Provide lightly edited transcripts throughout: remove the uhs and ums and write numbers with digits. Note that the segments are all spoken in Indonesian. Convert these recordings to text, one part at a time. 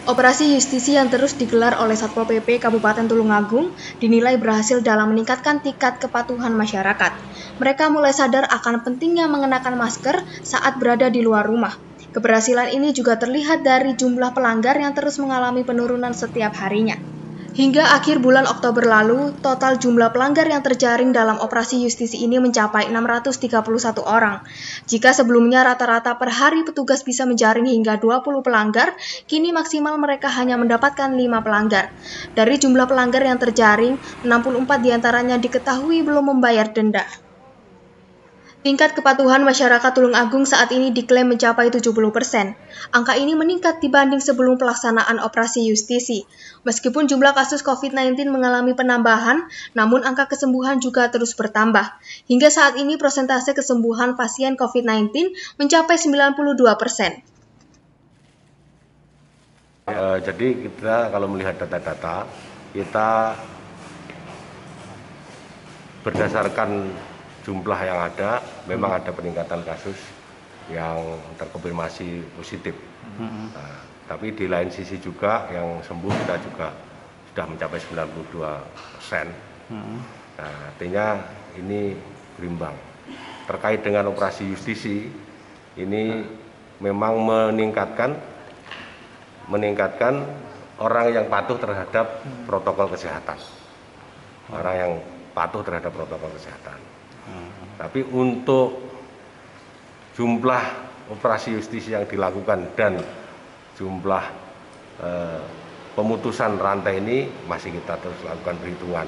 Operasi justisi yang terus digelar oleh Satpol PP Kabupaten Tulungagung dinilai berhasil dalam meningkatkan tingkat kepatuhan masyarakat. Mereka mulai sadar akan pentingnya mengenakan masker saat berada di luar rumah. Keberhasilan ini juga terlihat dari jumlah pelanggar yang terus mengalami penurunan setiap harinya. Hingga akhir bulan Oktober lalu, total jumlah pelanggar yang terjaring dalam operasi justisi ini mencapai 631 orang. Jika sebelumnya rata-rata per hari petugas bisa menjaring hingga 20 pelanggar, kini maksimal mereka hanya mendapatkan 5 pelanggar. Dari jumlah pelanggar yang terjaring, 64 diantaranya diketahui belum membayar denda. Tingkat kepatuhan masyarakat Tulungagung saat ini diklaim mencapai 70%. Angka ini meningkat dibanding sebelum pelaksanaan operasi justisi. Meskipun jumlah kasus COVID-19 mengalami penambahan, namun angka kesembuhan juga terus bertambah. Hingga saat ini persentase kesembuhan pasien COVID-19 mencapai 92%. Jadi kita kalau melihat data-data, kita berdasarkan jumlah yang ada, memang ada peningkatan kasus yang terkonfirmasi positif. Nah, tapi di lain sisi juga yang sembuh kita juga sudah mencapai 92%. Nah, artinya ini berimbang. Terkait dengan operasi justisi, ini memang meningkatkan orang yang patuh terhadap protokol kesehatan. Orang yang patuh terhadap protokol kesehatan. Tapi untuk jumlah operasi justisi yang dilakukan dan jumlah pemutusan rantai ini masih kita terus lakukan perhitungan,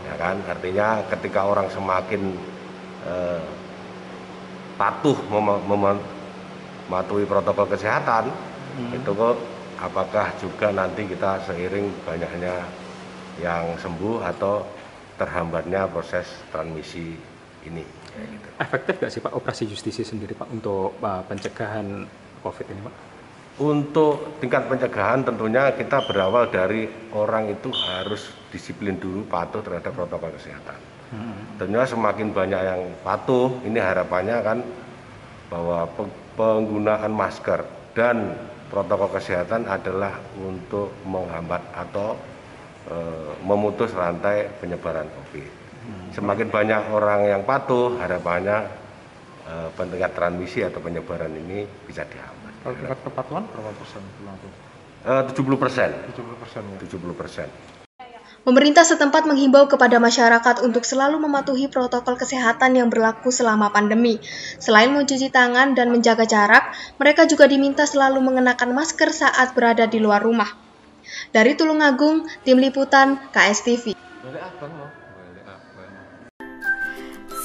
ya kan? Artinya ketika orang semakin patuh mematuhi protokol kesehatan, itu kok apakah juga nanti kita seiring banyaknya yang sembuh atau terhambatnya proses transmisi ini. Gitu. Efektif nggak sih Pak operasi justisi sendiri Pak untuk pencegahan COVID ini Pak? Untuk tingkat pencegahan tentunya kita berawal dari orang itu harus disiplin dulu, patuh terhadap protokol kesehatan. Tentunya semakin banyak yang patuh, ini harapannya kan bahwa penggunaan masker dan protokol kesehatan adalah untuk menghambat atau memutus rantai penyebaran COVID. Semakin banyak orang yang patuh, harapannya tingkat transmisi atau penyebaran ini bisa dihambat. Kalau tingkat kepatuhan berapa persen? 70%. 70%. Pemerintah setempat menghimbau kepada masyarakat untuk selalu mematuhi protokol kesehatan yang berlaku selama pandemi. Selain mencuci tangan dan menjaga jarak, mereka juga diminta selalu mengenakan masker saat berada di luar rumah. Dari Tulungagung, Tim Liputan KSTV.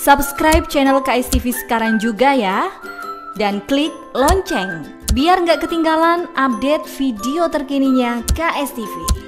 Subscribe channel KSTV sekarang juga ya, dan klik lonceng biar nggak ketinggalan update video terkininya KSTV.